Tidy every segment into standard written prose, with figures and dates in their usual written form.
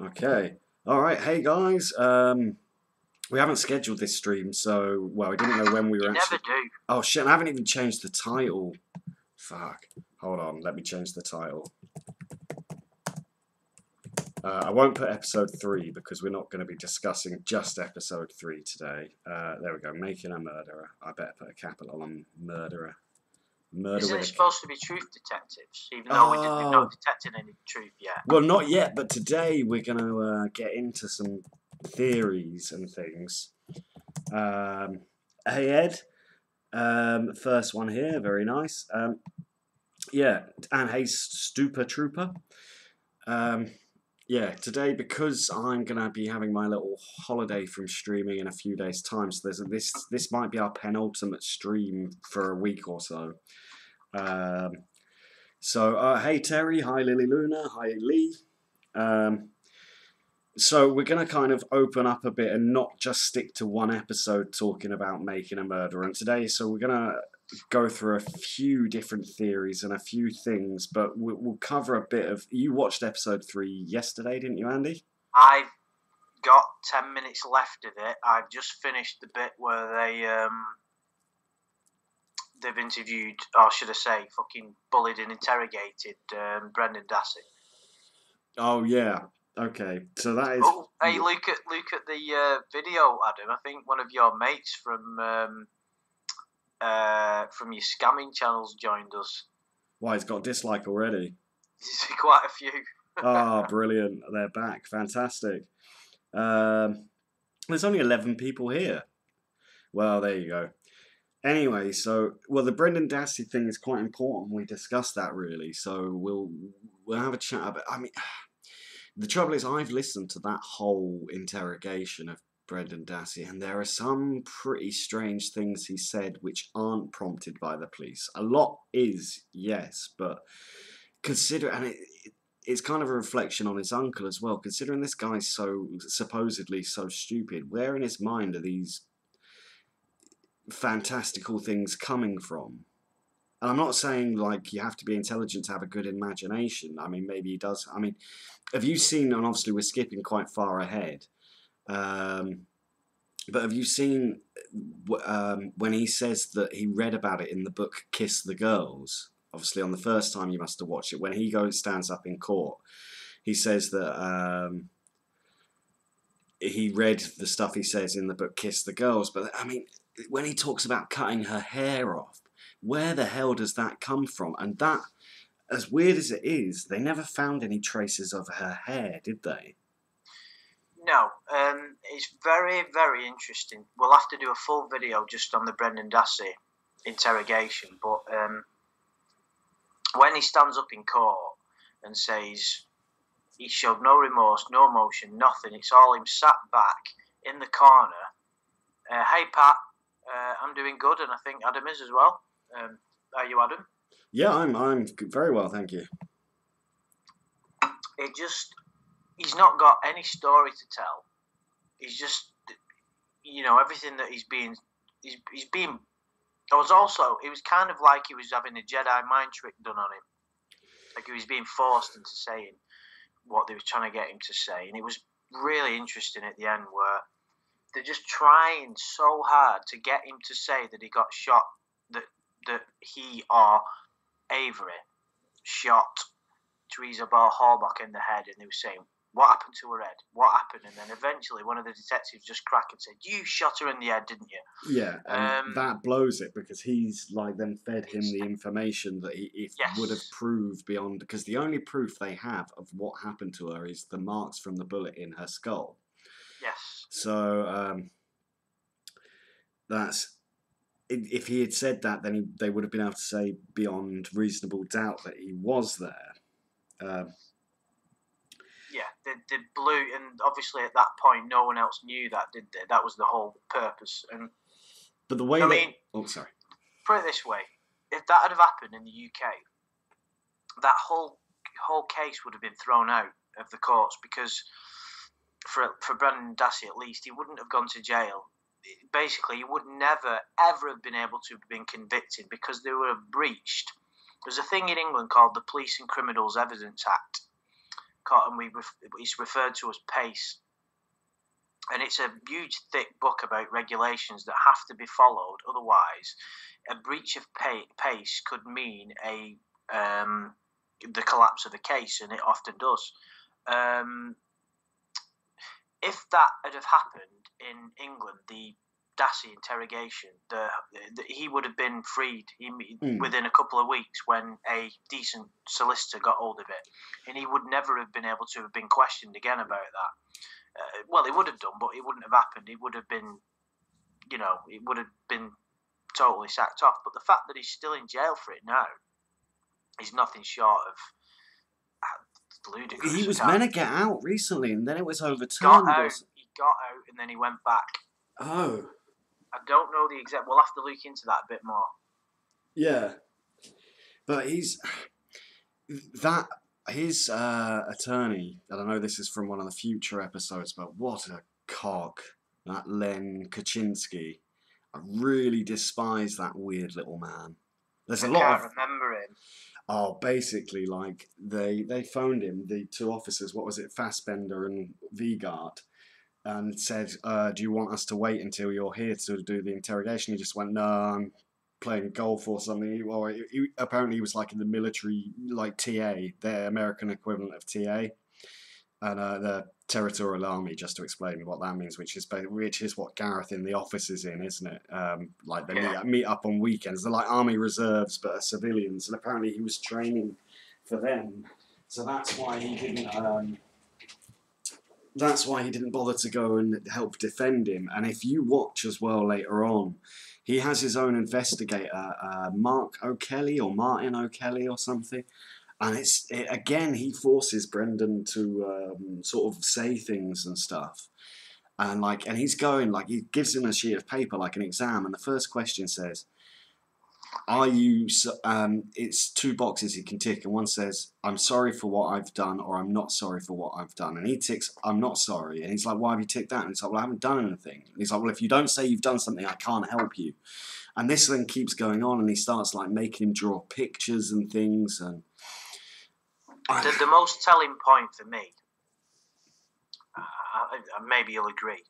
Okay. All right. Hey guys. We haven't scheduled this stream, so we didn't know when we were You actually. never do. Oh shit! I haven't even changed the title. Fuck. Hold on. Let me change the title. I won't put episode 3 because we're not going to be discussing just episode 3 today. There we go. Making a murderer. I better put a capital on murderer. Murder Isn't with it a. supposed to be truth detectives? Even though we've not Oh. detected any truth yet. Well, not yet, but today we're going to get into some theories and things. Hey Ed, first one here, very nice. Yeah, and hey Stupa Trooper. Yeah, today because I'm gonna be having my little holiday from streaming in a few days' time, so this might be our penultimate stream for a week or so. Hey Terry, hi Lily Luna, hi Lee. So we're going to kind of open up a bit and not just stick to one episode talking about making a murderer. And today, so we're going to go through a few different theories and a few things, but we'll cover a bit of. You watched episode 3 yesterday, didn't you, Andy? I've got 10 minutes left of it. I've just finished the bit where they've interviewed, or should I say, fucking bullied and interrogated Brendan Dassey. Oh yeah. Okay, so that is. Oh, hey, look at the video, Adam. I think one of your mates from your scamming channels joined us. Why, it's got a dislike already. Quite a few. Oh, brilliant! They're back. Fantastic. There's only 11 people here. Well, there you go. Anyway, the Brendan Dassey thing is quite important. We discussed that really, so we'll have a chat about. I mean, the trouble is, I've listened to that whole interrogation of Brendan Dassey, and there are some pretty strange things he said which aren't prompted by the police. A lot is, yes, but it's kind of a reflection on his uncle as well. Considering this guy's so supposedly so stupid, where in his mind are these fantastical things coming from? And I'm not saying like you have to be intelligent to have a good imagination. I mean, maybe he does. I mean, have you seen? And obviously, we're skipping quite far ahead. But have you seen when he says that he read about it in the book Kiss the Girls? Obviously, on the first time you must have watched it. When he stands up in court, he says that he read the stuff he says in the book Kiss the Girls. But I mean, when he talks about cutting her hair off, where the hell does that come from? And that, as weird as it is, they never found any traces of her hair, did they? No, it's very, very interesting. We'll have to do a full video just on the Brendan Dassey interrogation. But when he stands up in court and says he showed no remorse, no emotion, nothing, it's all him sat back in the corner. Hey, Pat, I'm doing good, and I think Adam is as well. Are you, Adam? Yeah, I'm very well, thank you. He's not got any story to tell. He's just, everything that he's being. It was kind of like he was having a Jedi mind trick done on him. Like he was being forced into saying what they were trying to get him to say. And it was really interesting at the end where they're just trying so hard to get him to say that he got shot, that he or Avery shot Teresa Ball Hallbach in the head, and they were saying, what happened to her head? What happened? And then eventually one of the detectives just cracked and said, you shot her in the head, didn't you? Yeah, and that blows it because he's like then fed him the information that he would have proved beyond, because the only proof they have of what happened to her is the marks from the bullet in her skull. Yes. So that's, if he had said that, then they would have been able to say beyond reasonable doubt that he was there. Yeah, they blew, and obviously at that point, no one else knew that, did they? That was the whole purpose. But the way sorry. Put it this way: if that had happened in the UK, that whole case would have been thrown out of the courts, because for Brendan Dassey at least, he wouldn't have gone to jail. Basically, he would never ever have been able to have been convicted because they would have breached. There's a thing in England called the Police and Criminals Evidence Act. and it's referred to as PACE. And it's a huge, thick book about regulations that have to be followed. Otherwise, a breach of PACE could mean the collapse of the case, and it often does. If that had have happened in England, the Dassey interrogation, he would have been freed within a couple of weeks when a decent solicitor got hold of it, and he would never have been able to have been questioned again about that. Well, he would have done, but it wouldn't have happened. It would have been, it would have been totally sacked off. But the fact that he's still in jail for it now is nothing short of ludicrous. He was meant to get out recently, and then it was overturned. He got out, and then he went back. Oh. I don't know the exact. We'll have to look into that a bit more. Yeah, but his attorney. I don't know. This is from one of the future episodes, but what a cock, that Len Kaczynski. I really despise that weird little man. I can't remember him. Oh, basically, like they phoned him, the two officers. What was it, Fassbender and Vigard? And said, do you want us to wait until you're here to do the interrogation? He just went, no, I'm playing golf or something. Or apparently he was like in the military, like TA, their American equivalent of TA. And the Territorial Army, just to explain what that means, which is what Gareth in The Office is in, isn't it? Like they meet up on weekends. They're like Army Reserves, but are civilians. And apparently he was training for them. So that's why he didn't... That's why he didn't bother to go and help defend him. And if you watch as well later on, he has his own investigator, Mark O'Kelly or Martin O'Kelly or something. And again, he forces Brendan to sort of say things and stuff. And he's going, he gives him a sheet of paper, like an exam. And the first question says, are you, it's two boxes he can tick, and one says, I'm sorry for what I've done, or I'm not sorry for what I've done. And he ticks, I'm not sorry. And he's like, why have you ticked that? And he's like, well, I haven't done anything. And he's like, well, if you don't say you've done something, I can't help you. And this then keeps going on, and he starts making him draw pictures and things. And the most telling point for me, maybe you'll agree,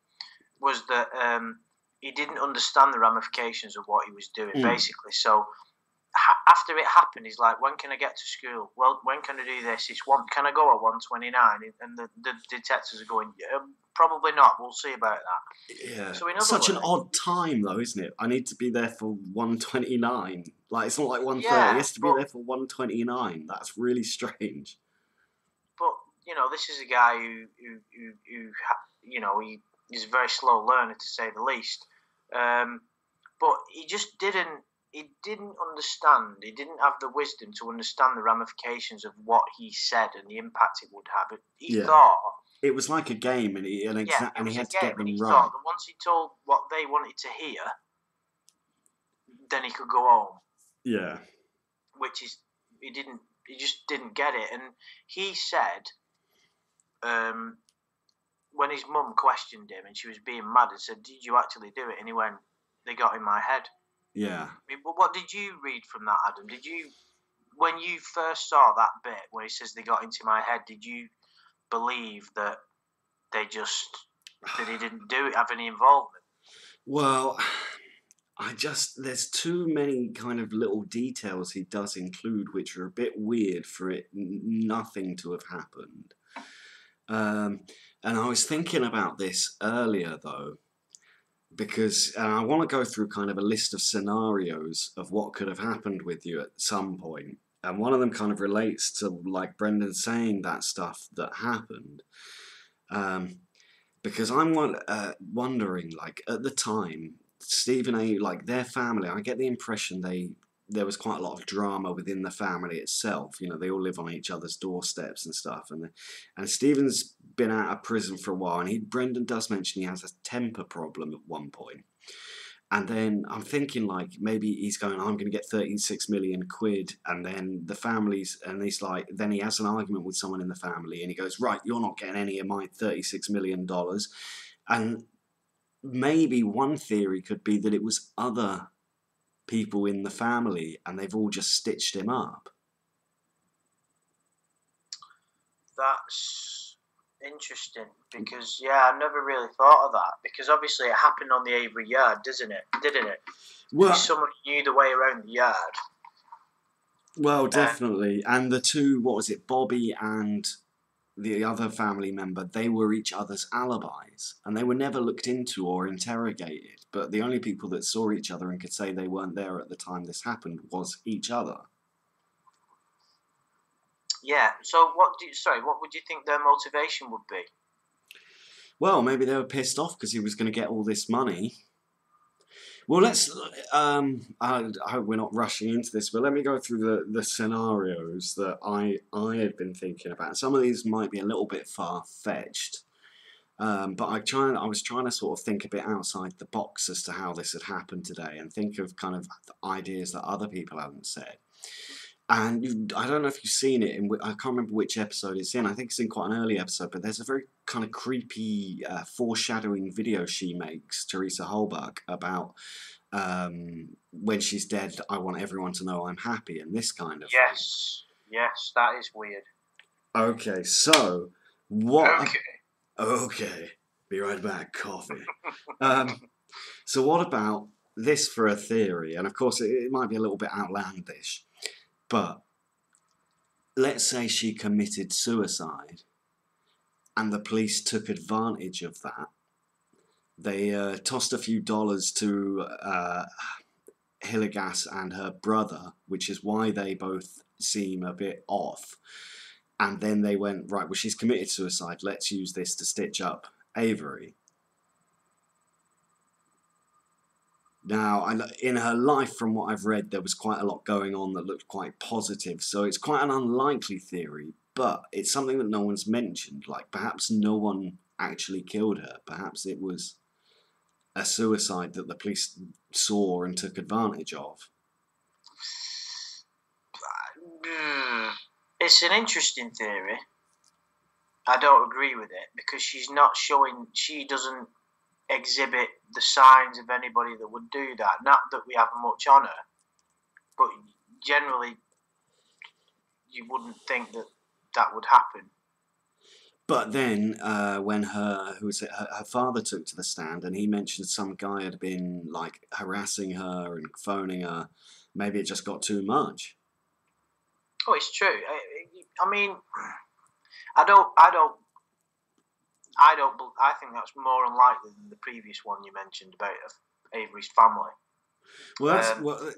was that he didn't understand the ramifications of what he was doing, basically. So after it happened, he's like, when can I get to school? Well, when can I do this? Can I go at 1:29? And the detectives are going, probably not. We'll see about that. Yeah. So such an odd time, though, isn't it? I need to be there for 1:29. It's not like 1:30. Yeah, he has to be there for 1:29. That's really strange. But, this is a guy who he's a very slow learner, to say the least. But he just didn't understand. He didn't have the wisdom to understand the ramifications of what he said and the impact it would have. He thought it was like a game, and he had to get them right. Thought that once he told what they wanted to hear, then he could go home. Yeah. Which is, he just didn't get it. And he said, when his mum questioned him and she was being mad and said, did you actually do it? And he went, they got in my head. Yeah. I mean, what did you read from that, Adam? When you first saw that bit where he says they got into my head, did you believe that that he didn't have any involvement? Well, there's too many kind of little details he does include which are a bit weird for nothing to have happened. And I was thinking about this earlier, though, because I want to go through kind of a list of scenarios of what could have happened with you at some point. And one of them kind of relates to, Brendan saying that stuff that happened. Because I'm wondering, at the time, Stephen A., their family, I get the impression there was quite a lot of drama within the family itself. They all live on each other's doorsteps and stuff. And Stephen's been out of prison for a while, and Brendan does mention he has a temper problem at one point. And then I'm thinking, maybe he's going, I'm going to get 36 million quid, and then the families, and he's then he has an argument with someone in the family, and he goes, right, you're not getting any of my $36 million. And maybe one theory could be that it was other people in the family, and they've all just stitched him up. That's interesting because I never really thought of that because obviously it happened on the Avery Yard, didn't it? Well, someone knew the way around the yard. Well, definitely. And the two, what was it, Bobby and the other family member, they were each other's alibis, and they were never looked into or interrogated. But the only people that saw each other and could say they weren't there at the time this happened was each other. Yeah. So what would you think their motivation would be? Well, maybe they were pissed off because he was going to get all this money. Well, let's. I hope we're not rushing into this, but let me go through the scenarios that I had been thinking about. Some of these might be a little bit far fetched, but I was trying to sort of think a bit outside the box as to how this had happened today, and think of kind of ideas that other people hadn't said. And I don't know if you've seen it. I can't remember which episode it's in. I think it's in quite an early episode, but there's a very kind of creepy foreshadowing video she makes, Teresa Holbach, about when she's dead, I want everyone to know I'm happy, and this kind of thing. Yes, that is weird. Okay, so what... Okay, be right back, coffee. So what about this for a theory? And of course, it might be a little bit outlandish. But let's say she committed suicide and the police took advantage of that. They tossed a few dollars to Hillegas and her brother, which is why they both seem a bit off. And then they went, right, well, she's committed suicide. Let's use this to stitch up Avery. Now, in her life, from what I've read, there was quite a lot going on that looked quite positive, so it's quite an unlikely theory, but it's something that no one's mentioned. Like, perhaps no one actually killed her. Perhaps it was a suicide that the police saw and took advantage of. It's an interesting theory. I don't agree with it, because she doesn't exhibit the signs of anybody that would do that. Not that we have much on her, but generally you wouldn't think that would happen. But then when her father took to the stand and he mentioned some guy had been like harassing her and phoning her, maybe it just got too much. Oh, it's true. I mean, I think that's more unlikely than the previous one you mentioned about Avery's family. Well,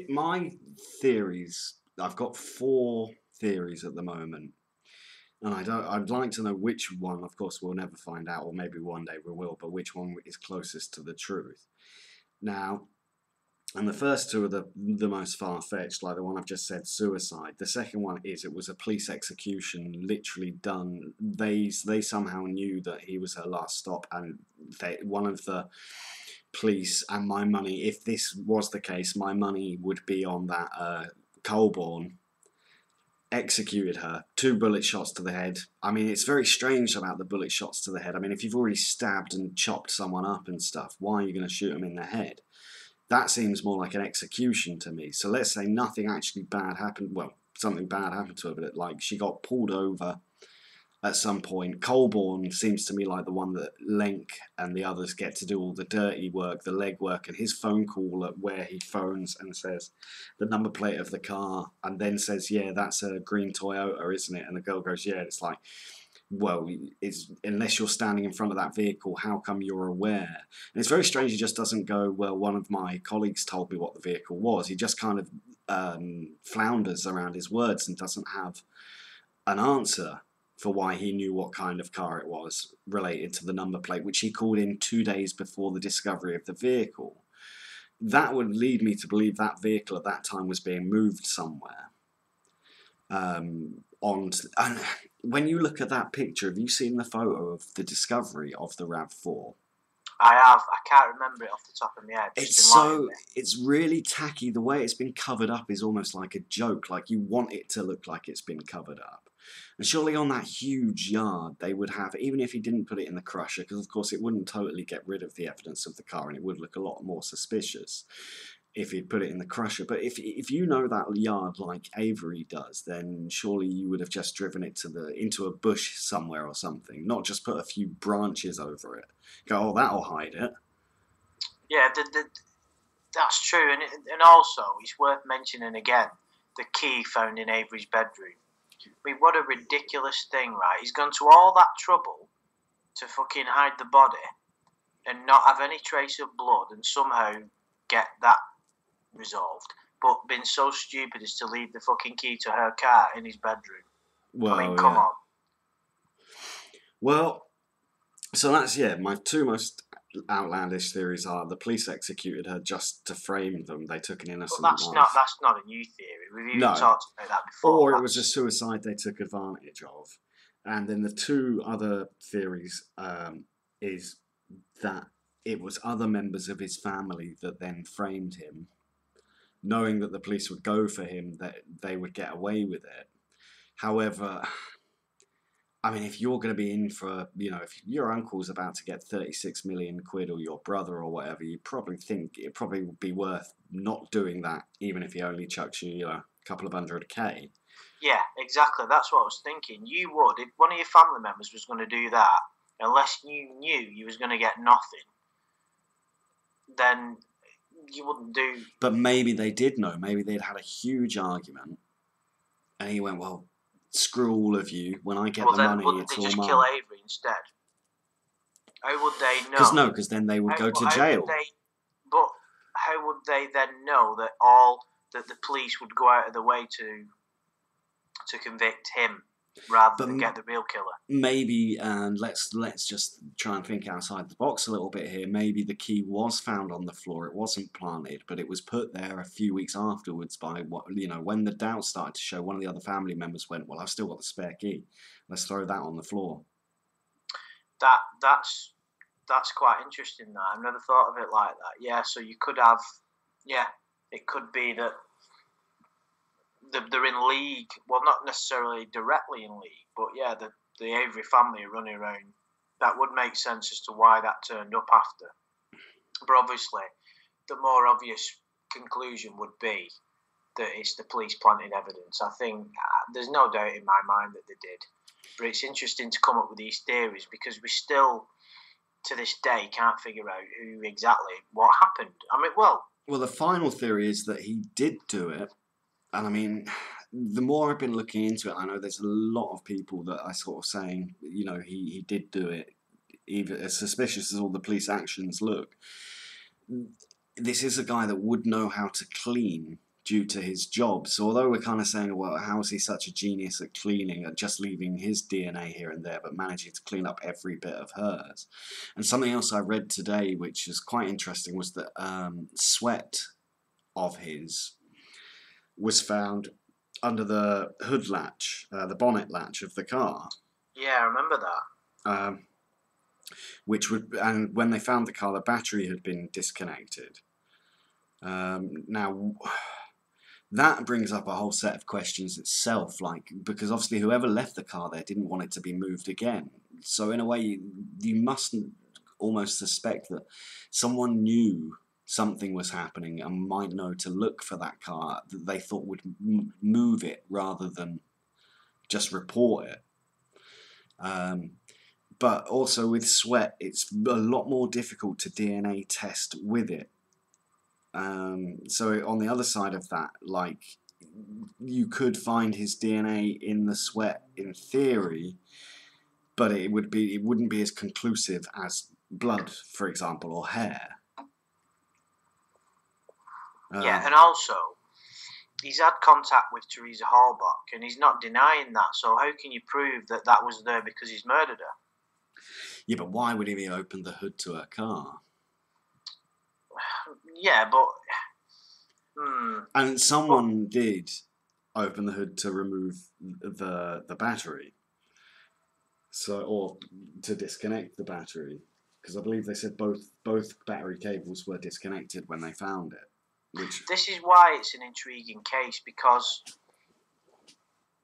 my theories. I've got 4 theories at the moment, and I'd like to know which one. Of course, we'll never find out, or maybe one day we will. But which one is closest to the truth? Now, and the first 2 are the most far-fetched, like the one I've just said, suicide. The second one is it was a police execution, literally done. They somehow knew that he was her last stop, and one of the police, and my money, if this was the case, my money would be on that Colborne, executed her. 2 bullet shots to the head. I mean, it's very strange about the bullet shots to the head. I mean, if you've already stabbed and chopped someone up and stuff, why are you going to shoot them in the head? That seems more like an execution to me. So let's say nothing actually bad happened. Well, something bad happened to her, but like she got pulled over at some point. Colborne seems to me like the one that Lenk and the others get to do all the dirty work, the leg work, and his phone call at where he phones and says the number plate of the car and then says, yeah, that's a green Toyota, isn't it? And the girl goes, yeah. It's like, well, unless you're standing in front of that vehicle, how come you're aware? And it's very strange. He just doesn't go, well, one of my colleagues told me what the vehicle was. He just kind of flounders around his words and doesn't have an answer for why he knew what kind of car it was related to the number plate, which he called in 2 days before the discovery of the vehicle. That would lead me to believe that vehicle at that time was being moved somewhere. And when you look at that picture, have you seen the photo of the discovery of the RAV4? I have. I can't remember it off the top of my head. It's really tacky. The way it's been covered up is almost like a joke. Like you want it to look like it's been covered up. And surely on that huge yard, they would have, even if he didn't put it in the crusher, because of course it wouldn't totally get rid of the evidence of the car and it would look a lot more suspicious. if he'd put it in the crusher. But if you know that yard like Avery does, then surely you would have just driven it into a bush somewhere or something, not just put a few branches over it. Go, oh, that'll hide it. Yeah, that's true, and also it's worth mentioning again the key found in Avery's bedroom. I mean, what a ridiculous thing, right? He's gone to all that trouble to fucking hide the body and not have any trace of blood and somehow get that resolved, but been so stupid as to leave the fucking key to her car in his bedroom. Well, I mean, come on. Well, so that's, my two most outlandish theories are the police executed her just to frame them. They took an innocent life. That's not a new theory. We've even talked about that before. Or it was a suicide they took advantage of. And then the two other theories is that it was other members of his family that then framed him, knowing that the police would go for him, that they would get away with it. However, I mean, if you're going to be in for, if your uncle's about to get 36 million quid or your brother or whatever, you probably think it probably would be worth not doing that, even if he only chucks you, a couple of 100K. Yeah, exactly. That's what I was thinking. You would, if one of your family members was going to do that, unless you knew you was going to get nothing, then you wouldn't do... But maybe they did know. Maybe they'd had a huge argument, and he went, well, screw all of you. When I get the money, it's all mine. Wouldn't they just kill Avery instead? How would they know? Because then they would go to jail. But how would they then know that the police would go out of the way to convict him rather than get the real killer? Maybe, and let's just try and think outside the box a little bit here. Maybe the key was found on the floor. It wasn't planted, but it was put there a few weeks afterwards by when the doubt started to show. One of the other family members went, "Well, I've still got the spare key. Let's throw that on the floor." That's quite interesting. That I've never thought of it like that. Yeah, so you could have, it could be that they're in league. Well, not necessarily directly in league, but yeah, the Avery family are running around. That would make sense as to why that turned up after. But obviously, the more obvious conclusion would be that it's the police planted evidence. I think there's no doubt in my mind that they did. But it's interesting to come up with these theories because we still, to this day, can't figure out what happened. I mean, well, the final theory is that he did do it. And I mean, the more I've been looking into it, I know there's a lot of people that are sort of saying, he did do it, even as suspicious as all the police actions look. This is a guy that would know how to clean due to his job. So although we're kind of saying, well, how is he such a genius at cleaning, at just leaving his DNA here and there, but managing to clean up every bit of hers? And something else I read today, which is quite interesting, was that sweat of his was found under the hood latch, the bonnet latch of the car. Yeah, I remember that. And when they found the car, the battery had been disconnected. Now, that brings up a whole set of questions itself, because obviously whoever left the car there didn't want it to be moved again. So in a way, you must almost suspect that someone knew something was happening and might know to look for that car that they thought would move it rather than just report it. But also with sweat, it's a lot more difficult to DNA test with it. So on the other side of that, you could find his DNA in the sweat in theory, but it wouldn't be as conclusive as blood, for example, or hair. Yeah, and also, he's had contact with Teresa Halbach, and he's not denying that, so how can you prove that was there because he's murdered her? Yeah, but why would he have opened the hood to her car? Yeah, but... And someone did open the hood to remove the battery. Or to disconnect the battery. Because I believe they said both battery cables were disconnected when they found it. This is why it's an intriguing case, because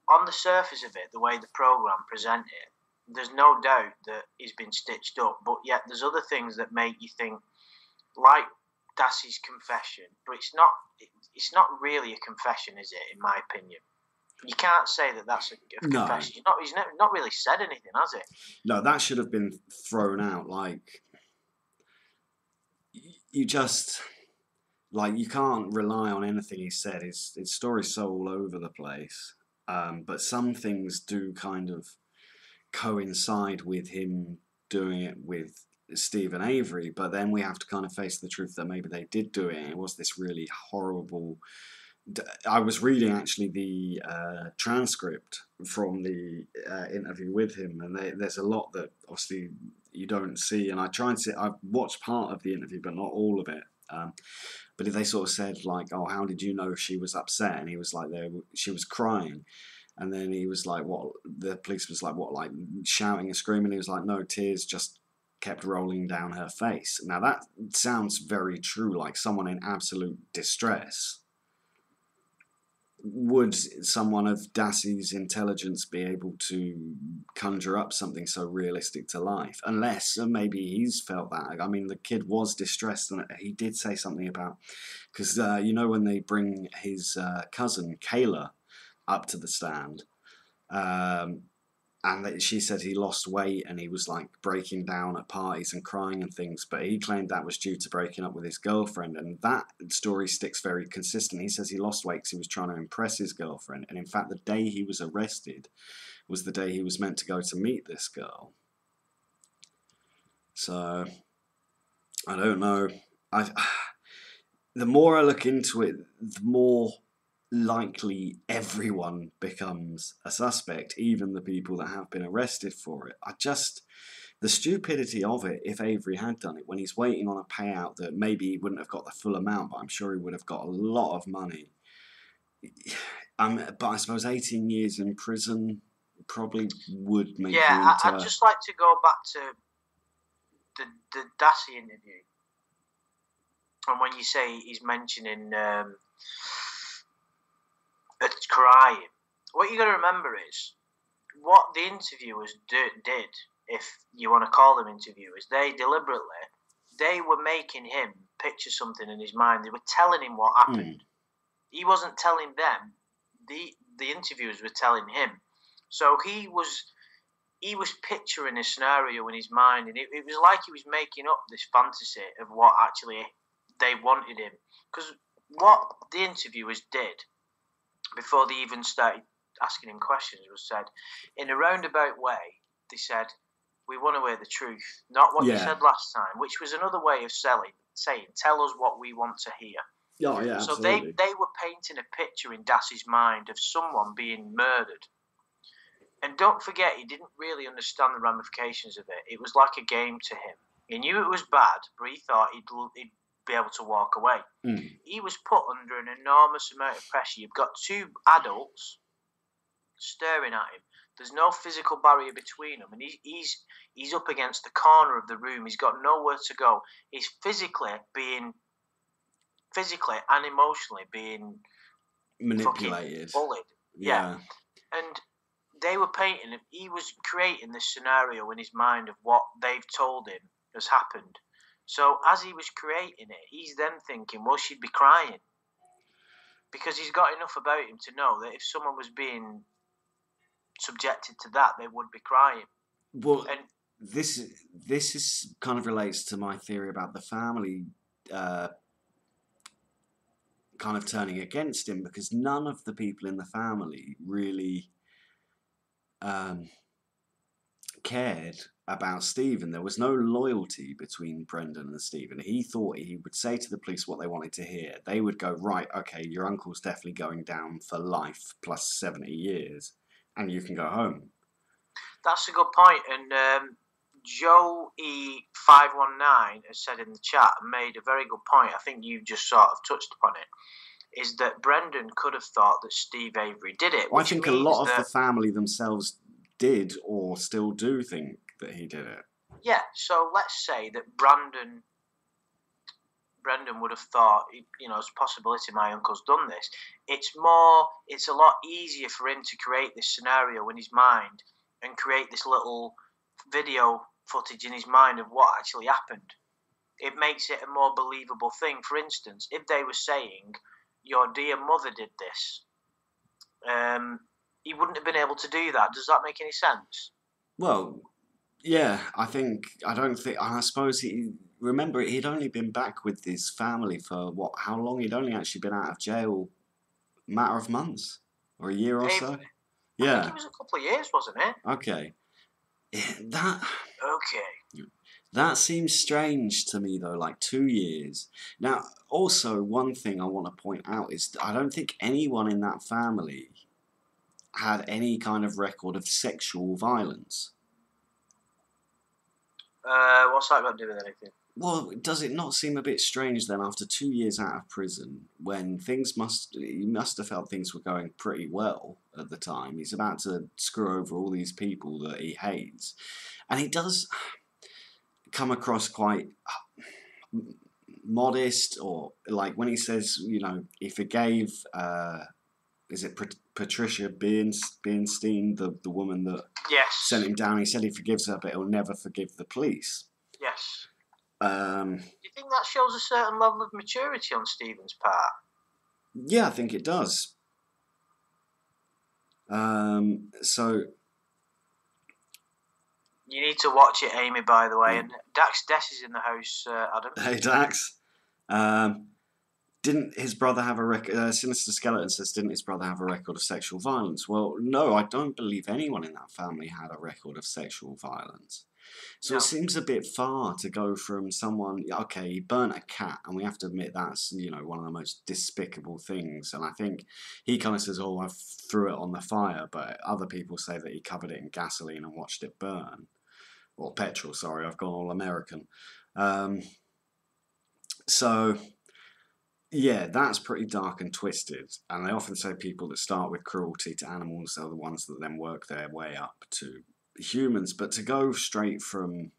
on the surface of it, the way the programme present it, there's no doubt that he's been stitched up, but yet there's other things that make you think, like Dassey's confession, but it's not. It's not really a confession, is it? In my opinion, you can't say that that's a No. confession. He's not really said anything, has it? No, that should have been thrown out. Like, you just, like, you can't rely on anything he said. His story's so all over the place. But some things do kind of coincide with him doing it with Stephen Avery, but then we have to kind of face the truth that maybe they did do it, and it was this really horrible. I was reading actually the transcript from the interview with him, and there's a lot that obviously you don't see, and I've watched part of the interview, but not all of it. But they sort of said, like, oh, how did you know she was upset? And he was like, she was crying. And then he was like, what? The police was like, what, like shouting and screaming? He was like, no, tears just kept rolling down her face. Now that sounds very true, like someone in absolute distress. Would someone of Dassey's intelligence be able to conjure up something so realistic to life? Unless maybe he's felt that. I mean, the kid was distressed, and he did say something about, because you know when they bring his cousin Kayla up to the stand, and she said he lost weight and he was like breaking down at parties and crying and things, but he claimed that was due to breaking up with his girlfriend, and that story sticks very consistent. He says he lost weight because he was trying to impress his girlfriend, and in fact the day he was arrested was the day he was meant to go to meet this girl. So I don't know. The more I look into it, the more likely everyone becomes a suspect, even the people that have been arrested for it. The stupidity of it, if Avery had done it, when he's waiting on a payout that maybe he wouldn't have got the full amount, but I'm sure he would have got a lot of money. But I suppose 18 years in prison probably would make you into... I'd just like to go back to the Dassey interview. And when you say he's mentioning crying, what you got to remember is what the interviewers did, if you want to call them interviewers, they were making him picture something in his mind. They were telling him what happened. He wasn't telling them. The interviewers were telling him. So he was picturing a scenario in his mind, and it was like he was making up this fantasy of what actually they wanted him. Because what the interviewers did before they even started asking him questions was said, in a roundabout way, they said, we want to hear the truth, not what you said last time, which was another way of saying, tell us what we want to hear. Oh, yeah, so absolutely. they were painting a picture in Dassey's mind of someone being murdered. And don't forget, he didn't really understand the ramifications of it. It was like a game to him. He knew it was bad, but he thought he'd be able to walk away. He was put under an enormous amount of pressure. You've got two adults staring at him. There's no physical barrier between them, and he's up against the corner of the room. He's got nowhere to go. He's physically and emotionally being manipulated, bullied. Yeah. And they were painting him. He was creating this scenario in his mind of what they've told him has happened. So as he was creating it, he's then thinking, well, she'd be crying. Because he's got enough about him to know that if someone was being subjected to that, they would be crying. Well, and this is kind of relates to my theory about the family kind of turning against him, because none of the people in the family really cared about Stephen. There was no loyalty between Brendan and Stephen. He thought he would say to the police what they wanted to hear. They would go, right, okay, your uncle's definitely going down for life plus 70 years, and you can go home. That's a good point. And Joe E519 has said in the chat and made a very good point. I think you just sort of touched upon it. Is that Brendan could have thought that Steve Avery did it. Well, I think a lot of the family themselves did or still do think that he did it. Yeah, so let's say that Brendan would have thought, it's a possibility my uncle's done this. It's a lot easier for him to create this scenario in his mind and create this little video footage in his mind of what actually happened. it makes it a more believable thing. For instance, if they were saying, your dear mother did this, he wouldn't have been able to do that. Does that make any sense? Well, yeah, I suppose remember, he'd only been back with his family for how long? He'd only actually been out of jail a matter of months or a year or so. I think Yeah, it was a couple of years, wasn't it? okay. Okay. That seems strange to me though, like 2 years. Now, also, one thing I want to point out is I don't think anyone in that family had any kind of record of sexual violence. What's that got to do with anything? Well, does it not seem a bit strange then, after 2 years out of prison, when he must have felt things were going pretty well at the time. He's about to screw over all these people that he hates. And he does come across quite modest, or like when he says, he forgave, is it Patricia Bernstein, the woman that sent him down? He said he forgives her, but he'll never forgive the police. Yes. Do you think that shows a certain level of maturity on Stephen's part? Yeah, I think it does. So you need to watch it, Amy, by the way. Yeah. And Dax Dess is in the house, Adam. Hey, Dax. Didn't his brother have a record? Sinister Skeleton says, didn't his brother have a record of sexual violence? Well, no, I don't believe anyone in that family had a record of sexual violence. So It seems a bit far to go from someone, okay, he burnt a cat, and we have to admit that's, one of the most despicable things. And I think he kind of says, oh, I threw it on the fire, but other people say that he covered it in gasoline and watched it burn. Or petrol, sorry, I've gone all American. Yeah, that's pretty dark and twisted. And they often say people that start with cruelty to animals are the ones that then work their way up to humans. But to go straight from,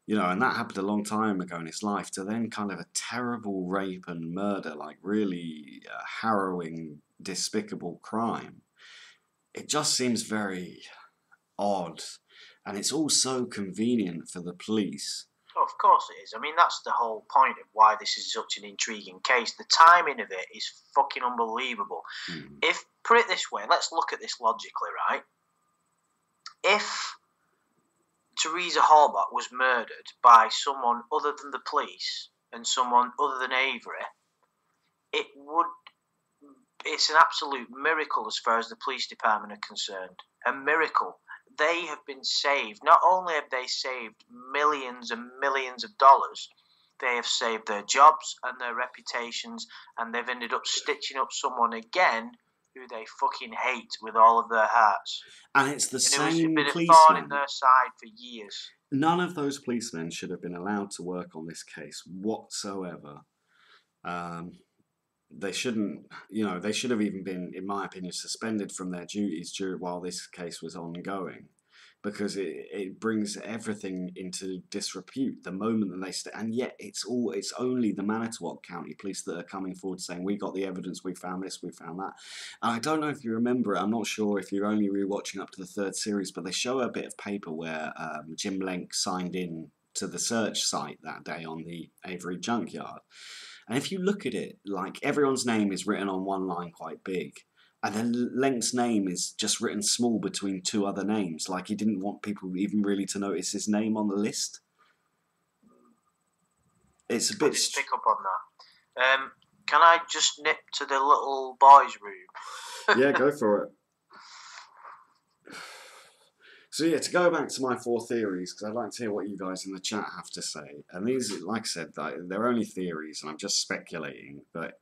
and that happened a long time ago in his life, to then kind of a terrible rape and murder, like really harrowing, despicable crime, it just seems very odd. And it's all so convenient for the police. Oh, of course it is. I mean, that's the whole point of why this is such an intriguing case. The timing of it is fucking unbelievable. Put it this way, let's look at this logically, right? If Teresa Halbach was murdered by someone other than the police and someone other than Avery, it's an absolute miracle as far as the police department are concerned. A miracle. They have been saved. Not only have they saved millions and millions of dollars, they have saved their jobs and their reputations, and they've ended up stitching up someone again who they fucking hate with all of their hearts. And it's the same policeman. It's been a thorn in their side for years. None of those policemen should have been allowed to work on this case whatsoever. They shouldn't, they should have even been, in my opinion, suspended from their duties while this case was ongoing, because it brings everything into disrepute the moment that they and yet it's only the Manitowoc County Police that are coming forward saying, we got the evidence, we found this, we found that. And I don't know if you remember it, I'm not sure if you're only rewatching up to the third series, but they show a bit of paper where Jim Lenk signed in to the search site that day on the Avery junkyard. And if you look at it, like, everyone's name is written on one line quite big, and then Lenk's name is just written small between two other names, like he didn't want people even really to notice his name on the list. It's a bit... pick up on that. Can I just nip to the little boys' room? Yeah, go for it. So yeah, to go back to my 4 theories, because I'd like to hear what you guys in the chat have to say. And these, like I said, they're only theories, and I'm just speculating. But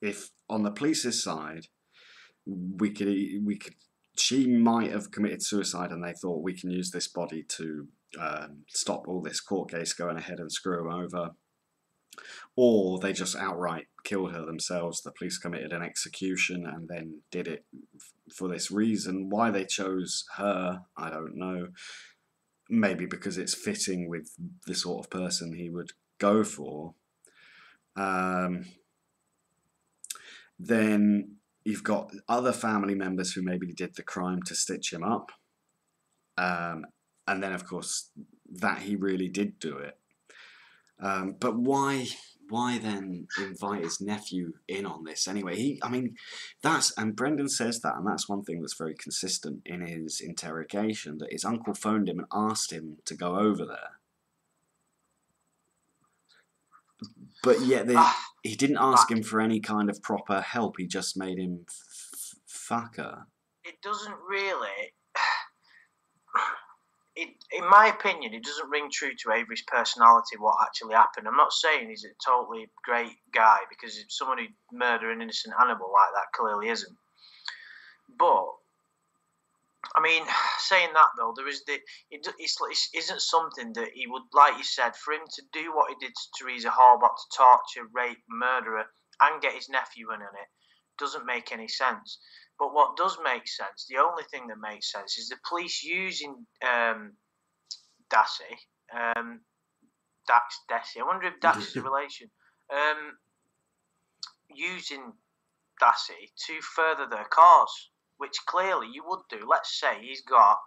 if on the police's side, she might have committed suicide, and they thought, we can use this body to stop all this court case going ahead and screw her over. Or they just outright killed her themselves. The police committed an execution and then did it for this reason. Why they chose her, I don't know. Maybe because it's fitting with the sort of person he would go for. Then you've got other family members who maybe did the crime to stitch him up. And then, of course, that he really did do it. But why then invite his nephew in on this anyway? And Brendan says that, and that's one thing that's very consistent in his interrogation, that his uncle phoned him and asked him to go over there. But yet he didn't ask him for any kind of proper help. He just made him fuck her. It doesn't really. In my opinion, it doesn't ring true to Avery's personality what actually happened. I'm not saying he's a totally great guy, because someone who murder an innocent animal like that clearly isn't. But I mean, saying that though, it isn't something that he would, like you said, for him to do what he did to Teresa Halbach, to torture, rape, murder her, and get his nephew in on it, doesn't make any sense. But what does make sense, the only thing that makes sense, is the police using Dassey, Dassey. I wonder if Dassey's a relation. Using Dassey to further their cause, which clearly you would do. Let's say he's got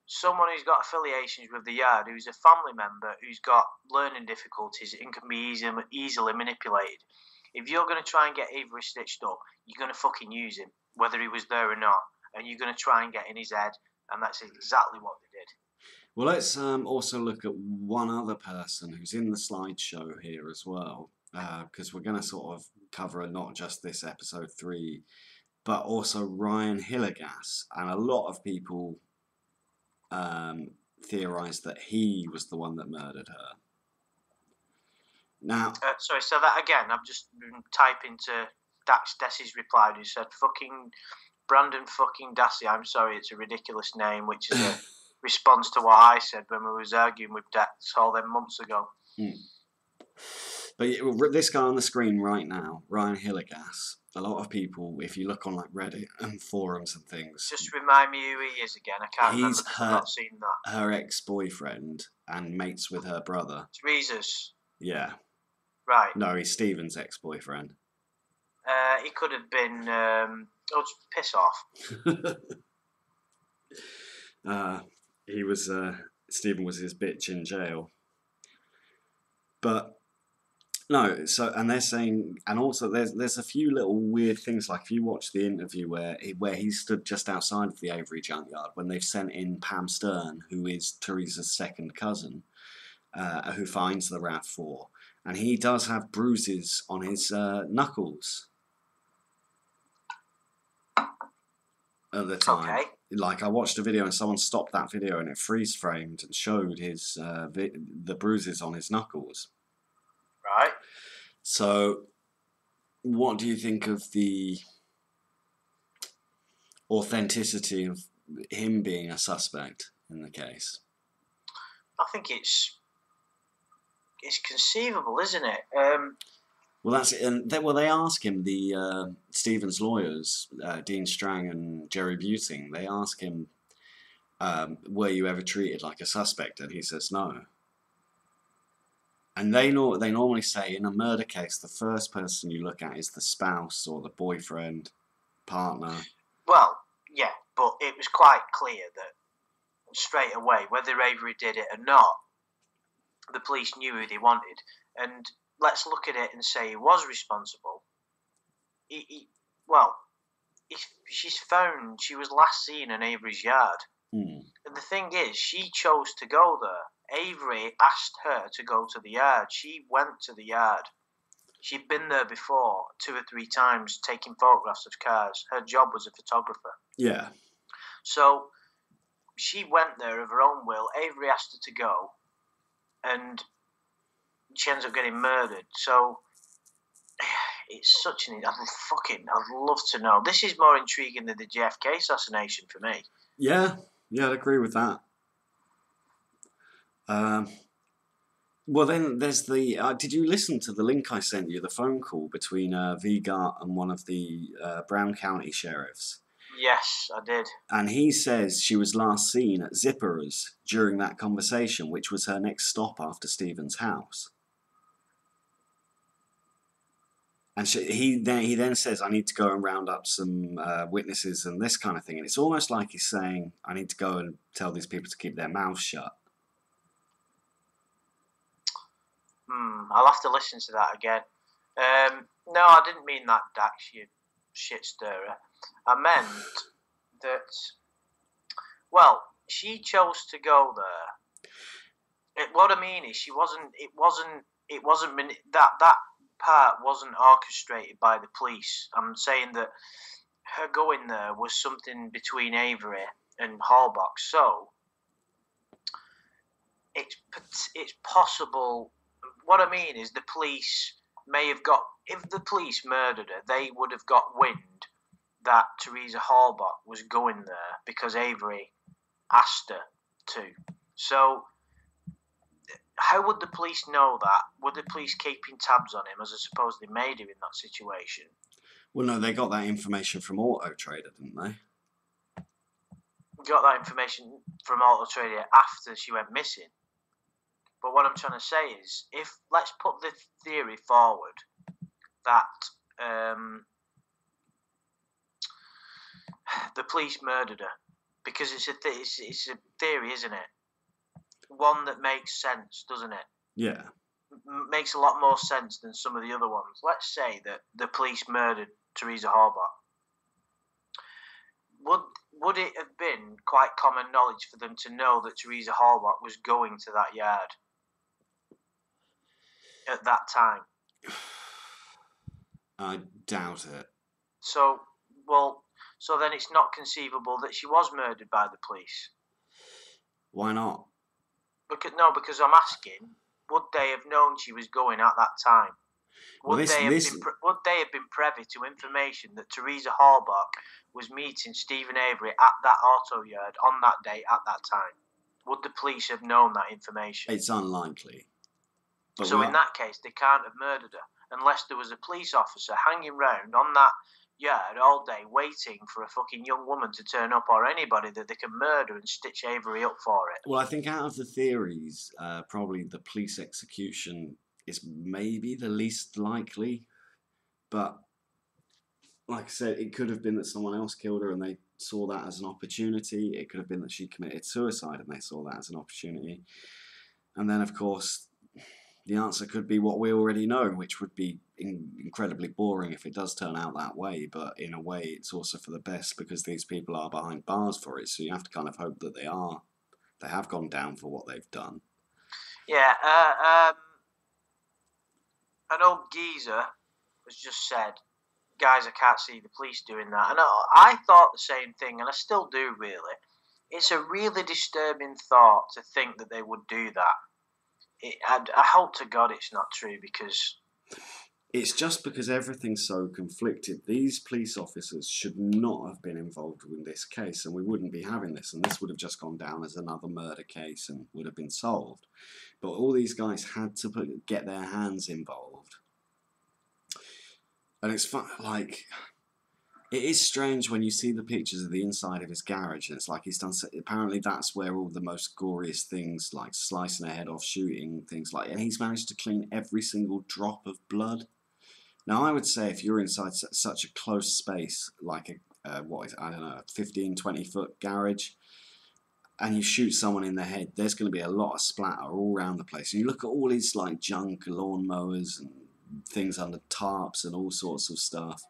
someone who's got affiliations with the Yard, who's a family member, who's got learning difficulties and can be easily manipulated. If you're going to try and get Avery stitched up, you're going to fucking use him, whether he was there or not, and you're going to try and get in his head, and that's exactly what they did. Well, let's also look at one other person who's in the slideshow here as well, because we're going to sort of cover not just this episode 3, but also Ryan Hillegas, and a lot of people theorised that he was the one that murdered her. Now, sorry, so that again, I've just been typing to Dassey's reply, who said, "Fucking Brandon fucking Dassey, I'm sorry, it's a ridiculous name," which is a response to what I said when we was arguing with Dax all them months ago. But this guy on the screen right now, Ryan Hillegas, a lot of people, if you look on like Reddit and forums and things, just remind me who he is again. I can't remember because I've not seen that. Her ex-boyfriend and mates with her brother. Teresa's. Yeah. Right. No, he's Stephen's ex-boyfriend. He could have been. Just piss off. He was. Stephen was his bitch in jail. But no, and they're saying, and also there's a few little weird things, like if you watch the interview where he stood just outside of the Avery junkyard when they've sent in Pam Stern, who is Teresa's second cousin, who finds the RAV4, and he does have bruises on his knuckles at the time. Okay. Like, I watched a video and someone stopped that video and it freeze framed and showed his the bruises on his knuckles. Right. So, what do you think of the authenticity of him being a suspect in the case? I think it's conceivable, isn't it? Well, that's it. And they ask him, the Stephen's lawyers, Dean Strang and Jerry Buting, they ask him, were you ever treated like a suspect? And he says no. And they normally say in a murder case, the first person you look at is the spouse or the boyfriend, partner. Well, yeah, but it was quite clear that straight away, whether Avery did it or not, the police knew who they wanted. And let's look at it and say he was responsible. She's found, she was last seen in Avery's yard. And the thing is, she chose to go there. Avery asked her to go to the yard. She went to the yard. She'd been there before 2 or 3 times taking photographs of cars. Her job was a photographer. Yeah. So she went there of her own will. Avery asked her to go. And she ends up getting murdered. So it's such an... I'd love to know. This is more intriguing than the JFK assassination for me. Yeah, I'd agree with that. Well, then there's the... did you listen to the link I sent you, the phone call between Vigart and one of the Brown County sheriffs? Yes, I did. And he says she was last seen at Zipper's during that conversation, which was her next stop after Stephen's house. And he then says, I need to go and round up some witnesses and this kind of thing. And it's almost like he's saying, I need to go and tell these people to keep their mouths shut. I'll have to listen to that again. No, I didn't mean that, Dax, you shit stirrer. I meant that, well, she chose to go there. What I mean is, that part wasn't orchestrated by the police. I'm saying that her going there was something between Avery and Halbach. So it's possible. What I mean is, the police may have got. If the police murdered her, they would have got wind that Teresa Halbach was going there because Avery asked her to. So how would the police know that? Were the police keeping tabs on him, as I suppose they may do in that situation? Well, no, they got that information from Auto Trader, didn't they? Got that information from Auto Trader after she went missing. But what I'm trying to say is, if let's put the theory forward that the police murdered her, because it's a theory, isn't it? One that makes sense, doesn't it? Yeah. Makes a lot more sense than some of the other ones. Let's say that the police murdered Teresa Halbach. Would it have been quite common knowledge for them to know that Teresa Halbach was going to that yard at that time? I doubt it. So then it's not conceivable that she was murdered by the police. Why not? Because I'm asking, would they have known she was going at that time? Would they have been privy to information that Teresa Halbach was meeting Stephen Avery at that auto yard on that day at that time? Would the police have known that information? It's unlikely. But so in that case, they can't have murdered her unless there was a police officer hanging round on that yard all day waiting for a fucking young woman to turn up, or anybody that they can murder and stitch Avery up for it. Well, I think out of the theories, probably the police execution is maybe the least likely. But like I said, it could have been that someone else killed her and they saw that as an opportunity. It could have been that she committed suicide and they saw that as an opportunity. And then, of course, the answer could be what we already know, which would be incredibly boring if it does turn out that way. But in a way, it's also for the best because these people are behind bars for it. So you have to kind of hope that they have gone down for what they've done. Yeah. An old geezer has just said, guys, I can't see the police doing that. And I thought the same thing, and I still do, really. It's a really disturbing thought to think that they would do that. I hope to God it's not true, because... It's just because everything's so conflicted. These police officers should not have been involved in this case, and we wouldn't be having this, and this would have just gone down as another murder case and would have been solved. But all these guys had to get their hands involved. And it's fun, like... It is strange when you see the pictures of the inside of his garage, and it's like he's done... Apparently that's where all the most goriest things, like slicing a head off, shooting, things like... And he's managed to clean every single drop of blood. Now, I would say if you're inside such a close space, like a 15, 20-foot garage, and you shoot someone in the head, there's going to be a lot of splatter all around the place. And you look at all these like junk, lawnmowers and things under tarps and all sorts of stuff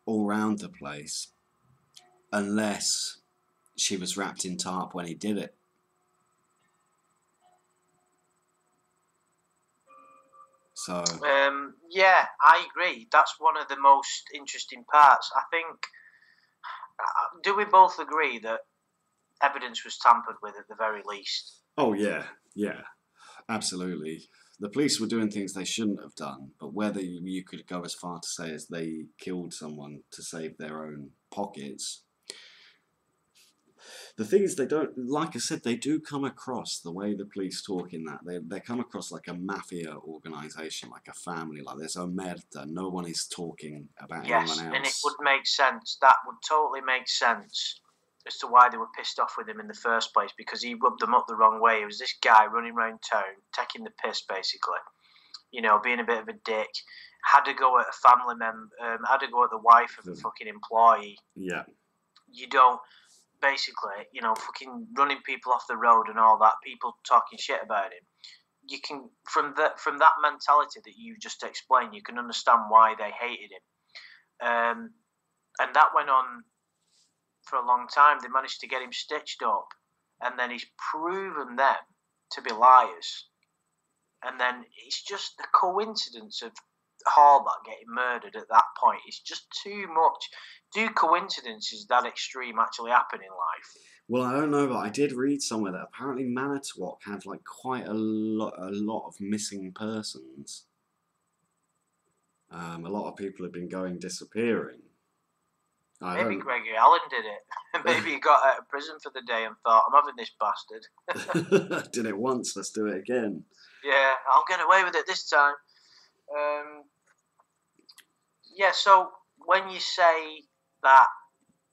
all around the place, unless she was wrapped in tarp when he did it. So yeah, I agree. That's one of the most interesting parts. I think. Do we both agree that evidence was tampered with at the very least? Oh yeah, absolutely. The police were doing things they shouldn't have done, but whether you could go as far to say as they killed someone to save their own pockets. The thing is, they don't, like I said, they do come across, the way the police talk in that, they come across like a mafia organisation, like a family, like there's omerta, no one is talking about anyone else. Yes, and it would make sense, that would totally make sense as to why they were pissed off with him in the first place, because he rubbed them up the wrong way. It was this guy running around town, taking the piss, basically, you know, being a bit of a dick, had to go at a family member, had to go at the wife of a fucking employee. Yeah. You don't... Basically, you know, fucking running people off the road and all that, people talking shit about him. you can from that mentality that you just explained, you can understand why they hated him. And that went on for a long time. They managed to get him stitched up, and then he's proven them to be liars. And then it's just the coincidence of Hallback getting murdered at that point. It's just too much. Do coincidences that extreme actually happen in life? Well, I don't know, but I did read somewhere that apparently Manitowoc had like quite a lot of missing persons. A lot of people have been disappearing. Maybe Gregory Allen did it. Maybe he got out of prison for the day and thought, I'm having this bastard. Did it once, let's do it again. Yeah, I'll get away with it this time. Yeah, so when you say that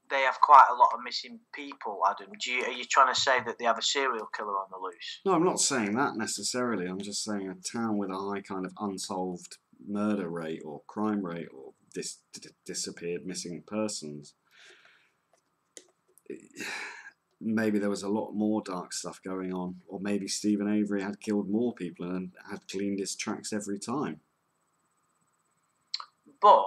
they have quite a lot of missing people, Adam, are you trying to say that they have a serial killer on the loose? No, I'm not saying that necessarily. I'm just saying a town with a high kind of unsolved murder rate or crime rate or disappeared missing persons. Maybe there was a lot more dark stuff going on, or maybe Stephen Avery had killed more people and had cleaned his tracks every time. But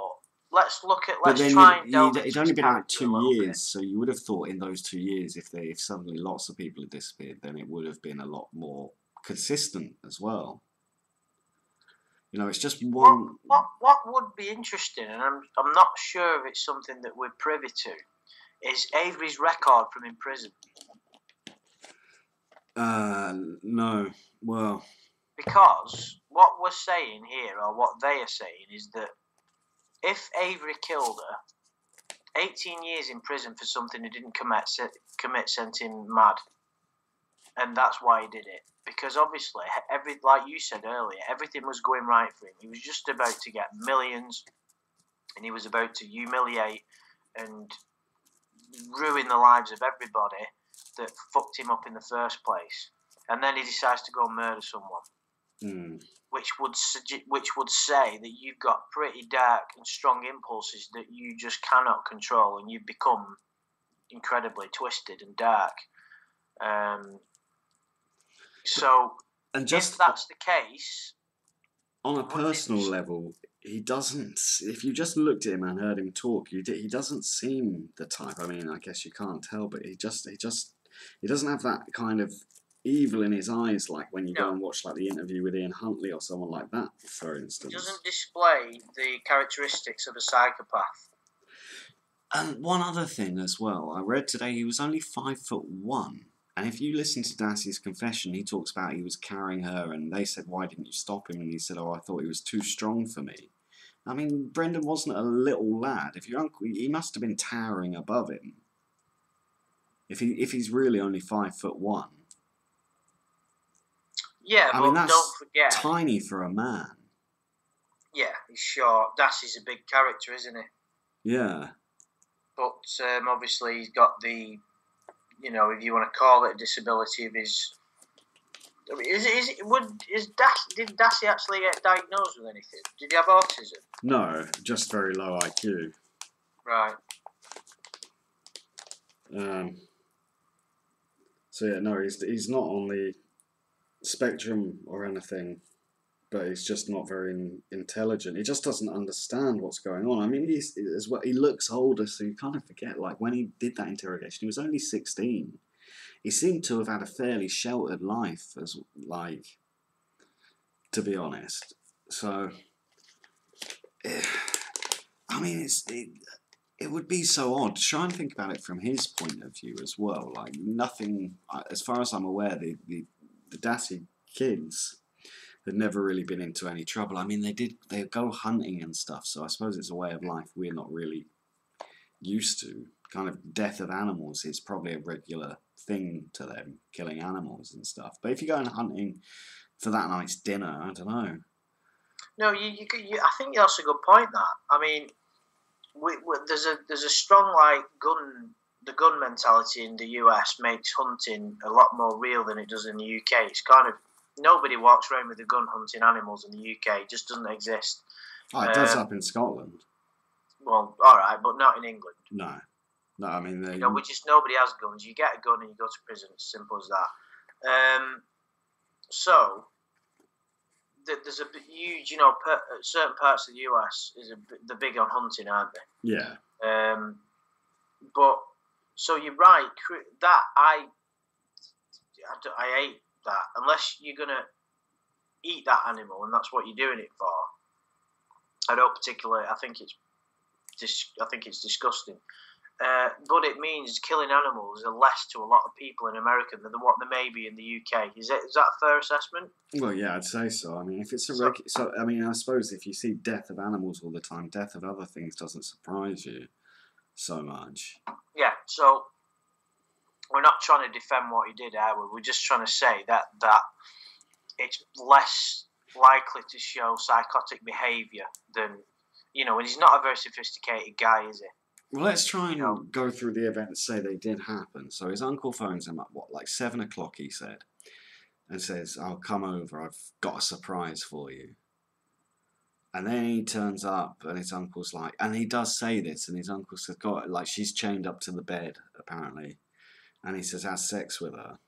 let's try and delve into it'd only been out 2 years, bit. so you would have thought in those 2 years, if suddenly lots of people had disappeared, then it would have been a lot more consistent as well. You know, it's just one. What would be interesting, and I'm not sure if it's something that we're privy to, is Avery's record from in prison. No. Well. Because what we're saying here, or what they are saying, is that if Avery killed her, 18 years in prison for something he didn't commit sent him mad. And that's why he did it. Because obviously, like you said earlier, everything was going right for him. He was just about to get millions, and he was about to humiliate and ruin the lives of everybody that fucked him up in the first place. And then he decides to go and murder someone. Which would say that you've got pretty dark and strong impulses that you just cannot control, and you become incredibly twisted and dark. So, if that's the case, on a personal level, he doesn't. If you just looked at him and heard him talk, he doesn't seem the type. I mean, I guess you can't tell, but he doesn't have that kind of evil in his eyes, like when you go and watch like the interview with Ian Huntley or someone like that, for instance. He doesn't display the characteristics of a psychopath. And one other thing as well, I read today he was only 5'1", and if you listen to Dassey's confession, he talks about he was carrying her, and they said, "Why didn't you stop him?" And he said, "Oh, I thought he was too strong for me." I mean, Brendan wasn't a little lad. If your uncle, he must have been towering above him. If he's really only 5'1". Yeah, but don't forget, tiny for a man. Yeah, he's short. Dassey's a big character, isn't he? Yeah. But obviously he's got the, if you want to call it a disability of his. I mean, did Dassey actually get diagnosed with anything? Did he have autism? No, just very low IQ. Right. So yeah, no, he's not on the spectrum or anything, but he's just not very intelligent. He just doesn't understand what's going on. I mean, he looks older, so you kind of forget. Like when he did that interrogation, he was only 16. He seemed to have had a fairly sheltered life, to be honest. So, I mean, it would be so odd. Try and think about it from his point of view as well. Like nothing, as far as I'm aware, the Dassey kids had never really been into any trouble. I mean, they go hunting and stuff, so I suppose it's a way of life we're not really used to. Kind of death of animals is probably a regular thing to them, killing animals and stuff. But if you're going hunting for that night's dinner, I don't know. No, I think that's a good point. That I mean, there's a strong the gun mentality in the US makes hunting a lot more real than it does in the UK. It's kind of nobody walks around with a gun hunting animals in the UK. It just doesn't exist. Oh, it does up in Scotland. Well, all right, but not in England. No, I mean nobody has guns. You get a gun and you go to prison. It's simple as that. So there's a huge, certain parts of the US they're big on hunting, aren't they? Yeah. But so you're right. That I hate that unless you're gonna eat that animal and that's what you're doing it for. I don't particularly. I think it's disgusting. But it means killing animals are less to a lot of people in America than what they may be in the UK. Is that a fair assessment? Well, yeah, I'd say so. I mean, if it's I suppose if you see death of animals all the time, death of other things doesn't surprise you so much. Yeah. So we're not trying to defend what he did, are we? We're just trying to say that it's less likely to show psychotic behaviour than, and he's not a very sophisticated guy, is he? Well, let's try and go through the events, say they did happen. So his uncle phones him up, 7 o'clock, he said, and says, "I'll come over, I've got a surprise for you." And then he turns up, and his uncle's like, and he does say this, and his uncle says, "God, like, she's chained up to the bed, apparently." And he says, "Has sex with her."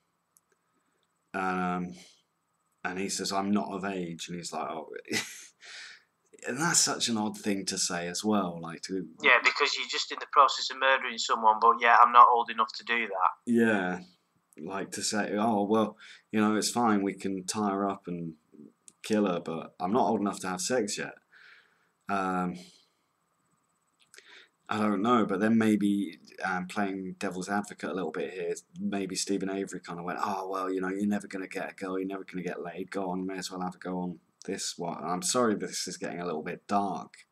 And he says, "I'm not of age." And he's like, "Oh." And that's such an odd thing to say as well. Yeah, because you're just in the process of murdering someone, but yeah, I'm not old enough to do that. Yeah, like to say, "Oh, well, it's fine, we can tie her up and kill her, but I'm not old enough to have sex yet." I don't know, but then maybe playing devil's advocate a little bit here, maybe Stephen Avery kind of went, "Oh, well, you're never going to get a girl, you're never going to get laid, go on, may as well have a go on this one." I'm sorry this is getting a little bit dark,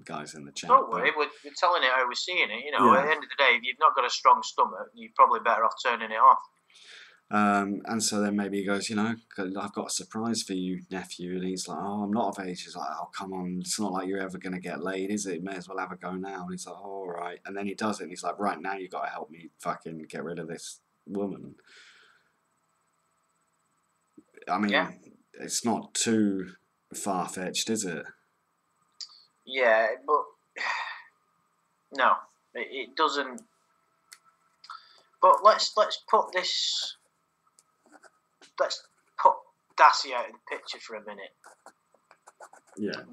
guys in the chat. Don't worry, we're telling it how we're seeing it. At the end of the day, if you've not got a strong stomach, you're probably better off turning it off. And so then maybe he goes, "I've got a surprise for you, nephew." And he's like, "Oh, I'm not of age." He's like, "Oh, come on, it's not like you're ever going to get laid, is it? May as well have a go now." And he's like, "Oh, all right." And then he does it, and he's like, "Right, now you've got to help me fucking get rid of this woman." I mean, It's not too far-fetched, is it? Yeah, but no, it doesn't. But let's put this. Let's put Dassey out of the picture for a minute. Yeah.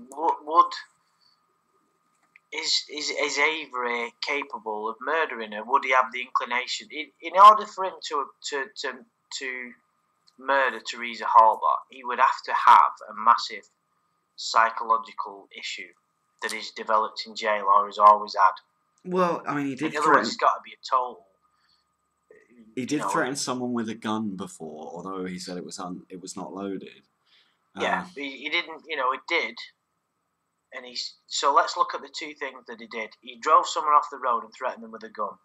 Is Avery capable of murdering her? Would he have the inclination? In order for him to murder Teresa Halbach, he would have to have a massive psychological issue that he's developed in jail or has always had. Well, I mean, he did. Otherwise, it's got to be a total. He did threaten someone with a gun before, although he said it was not loaded. Yeah, he didn't. He did. And so let's look at the two things that he did. He drove someone off the road and threatened them with a gun,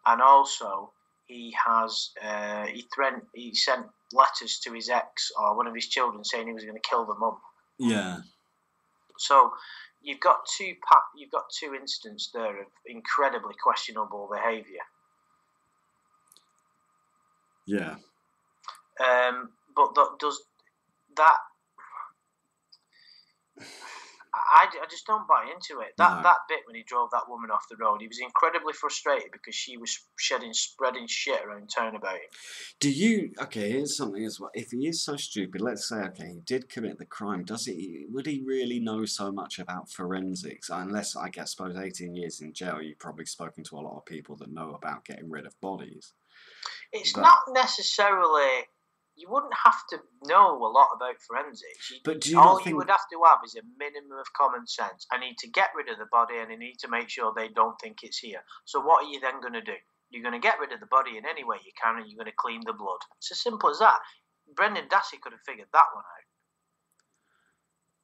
and also he sent letters to his ex or one of his children saying he was going to kill the mum. Yeah. So you've got two incidents there of incredibly questionable behaviour. Yeah. But does that? I just don't buy into it. That bit when he drove that woman off the road, he was incredibly frustrated because she was spreading shit around town about him. Here's something as well. If he is so stupid, let's say, he did commit the crime, would he really know so much about forensics? Unless, I suppose, 18 years in jail, you've probably spoken to a lot of people that know about getting rid of bodies. It's not necessarily... You wouldn't have to know a lot about forensics. But you would have to have is a minimum of common sense. I need to get rid of the body and I need to make sure they don't think it's here. So what are you then going to do? You're going to get rid of the body in any way you can and you're going to clean the blood. It's as simple as that. Brendan Dassey could have figured that one out.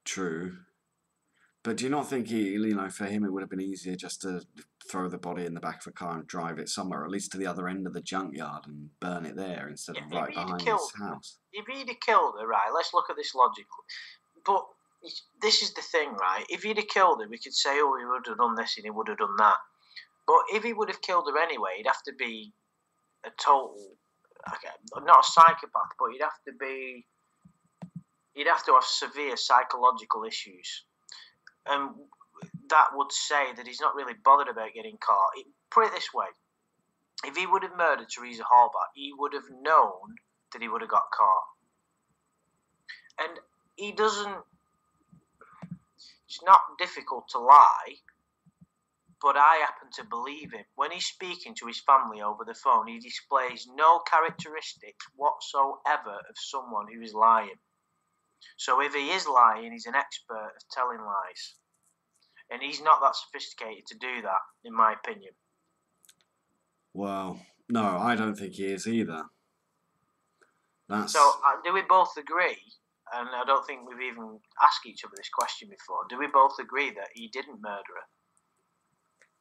True. But do you not think for him it would have been easier just to throw the body in the back of a car and drive it somewhere, or at least to the other end of the junkyard and burn it there instead of right behind his house? If he'd have killed her, right, let's look at this logically. But this is the thing, right? If he'd have killed her, we could say, oh, he would have done this and he would have done that. But if he would have killed her anyway, he'd have to be a total, not a psychopath, but he'd have to have severe psychological issues. And that would say that he's not really bothered about getting caught. Put it this way. If he would have murdered Teresa Halbach, he would have known that he would have got caught. And he doesn't. It's not difficult to lie, but I happen to believe him. When he's speaking to his family over the phone, he displays no characteristics whatsoever of someone who is lying. So if he is lying, he's an expert of telling lies. And he's not that sophisticated to do that, in my opinion. Well, no, I don't think he is either. So do we both agree, and I don't think we've even asked each other this question before, do we both agree that he didn't murder her?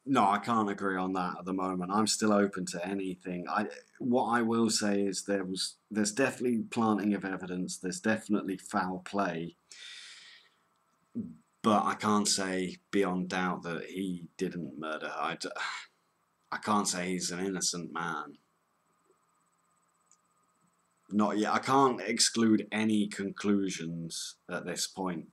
No, I can't agree on that at the moment. I'm still open to anything. What I will say is there's definitely planting of evidence. There's definitely foul play, but I can't say beyond doubt that he didn't murder her. I can't say he's an innocent man. Not yet. I can't exclude any conclusions at this point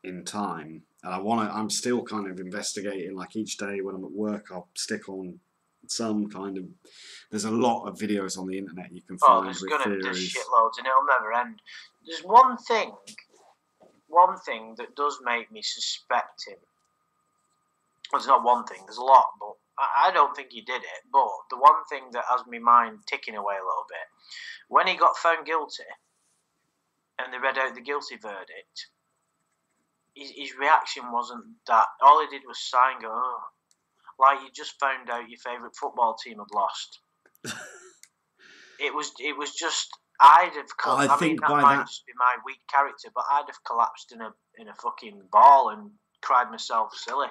in time. And I'm still kind of investigating, like each day when I'm at work, I'll stick on some kind of, there's a lot of videos on the internet you can find with theories. There's shitloads and it'll never end. There's one thing that does make me suspect him. Well, there's not one thing, there's a lot, but I don't think he did it. But the one thing that has my mind ticking away a little bit, when he got found guilty and they read out the guilty verdict, his reaction wasn't that. All he did was sigh and go, oh, like you just found out your favourite football team had lost. It was just, I'd have collapsed. I mean, that might just be my weak character, but I'd have collapsed in a fucking ball and cried myself silly.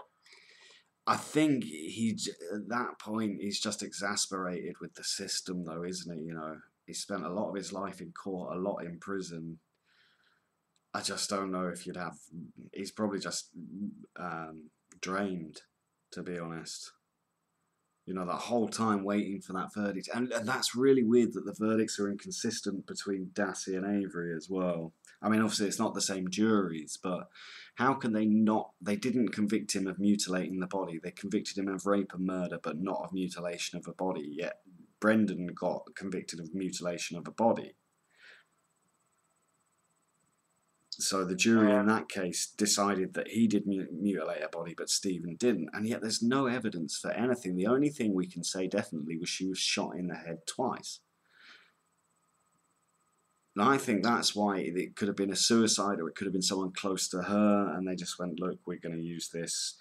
I think at that point he's just exasperated with the system, though, isn't he? You know, he spent a lot of his life in court, a lot in prison. I just don't know if you'd have. He's probably just drained, to be honest. You know, that whole time waiting for that verdict, and that's really weird that the verdicts are inconsistent between Dassey and Avery as well. I mean, obviously it's not the same juries, but how can they not? They didn't convict him of mutilating the body. They convicted him of rape and murder, but not of mutilation of a body. Yet Brendan got convicted of mutilation of a body. So the jury in that case decided that he did mutilate a body, but Stephen didn't. And yet there's no evidence for anything. The only thing we can say definitely was she was shot in the head twice. And I think that's why it could have been a suicide, or it could have been someone close to her, and they just went, look, we're going to use this.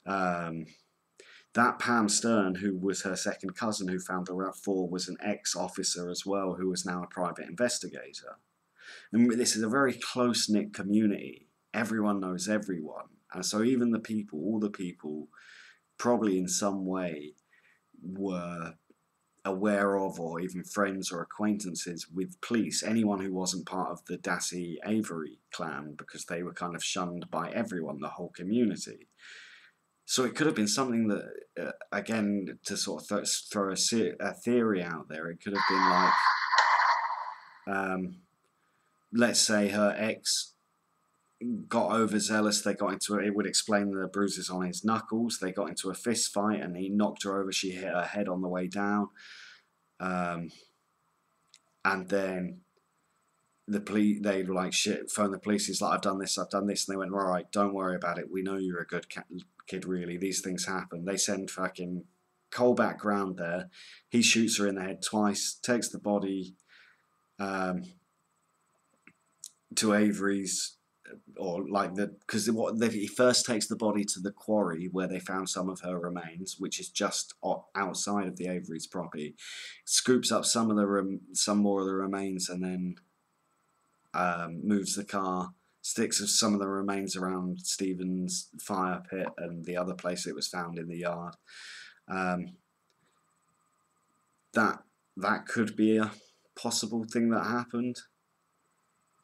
That Pam Stern, who was her second cousin who found the RAV4, was an ex-officer as well, who was now a private investigator. And this is a very close-knit community. Everyone knows everyone. And so even all the people, probably in some way were aware of, or even friends or acquaintances with police, anyone who wasn't part of the Dassey Avery clan, because they were kind of shunned by everyone, the whole community. So it could have been something that, again, to sort of throw a theory out there, it could have been like, let's say her ex got overzealous, they got into it would explain the bruises on his knuckles, they got into a fist fight and he knocked her over, she hit her head on the way down, and then they were like, shit, phone the police, he's like, I've done this, and they went, alright, don't worry about it, we know you're a good kid, really, these things happen. They send fucking Cole back round there, he shoots her in the head twice, takes the body to Avery's, or like because he first takes the body to the quarry where they found some of her remains, which is just outside of the Avery's property, scoops up some more of the remains, and then moves the car, sticks some of the remains around Stephen's fire pit and the other place it was found in the yard. That could be a possible thing that happened.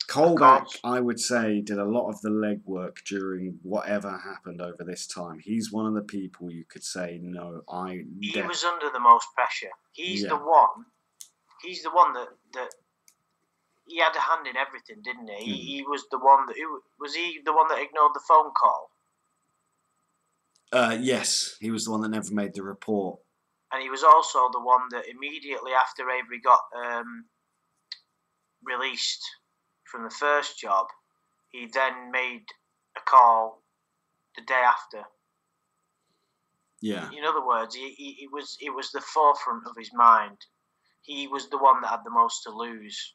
Colback, I would say, did a lot of the legwork during whatever happened over this time. He's one of the people you could say, no, he was under the most pressure. He's the one that he had a hand in everything, didn't he? He was the one that was he the one that ignored the phone call? Yes, he was the one that never made the report. And he was also the one that immediately after Avery got released from the first job, he then made a call the day after. Yeah. In other words, it was the forefront of his mind. He was the one that had the most to lose.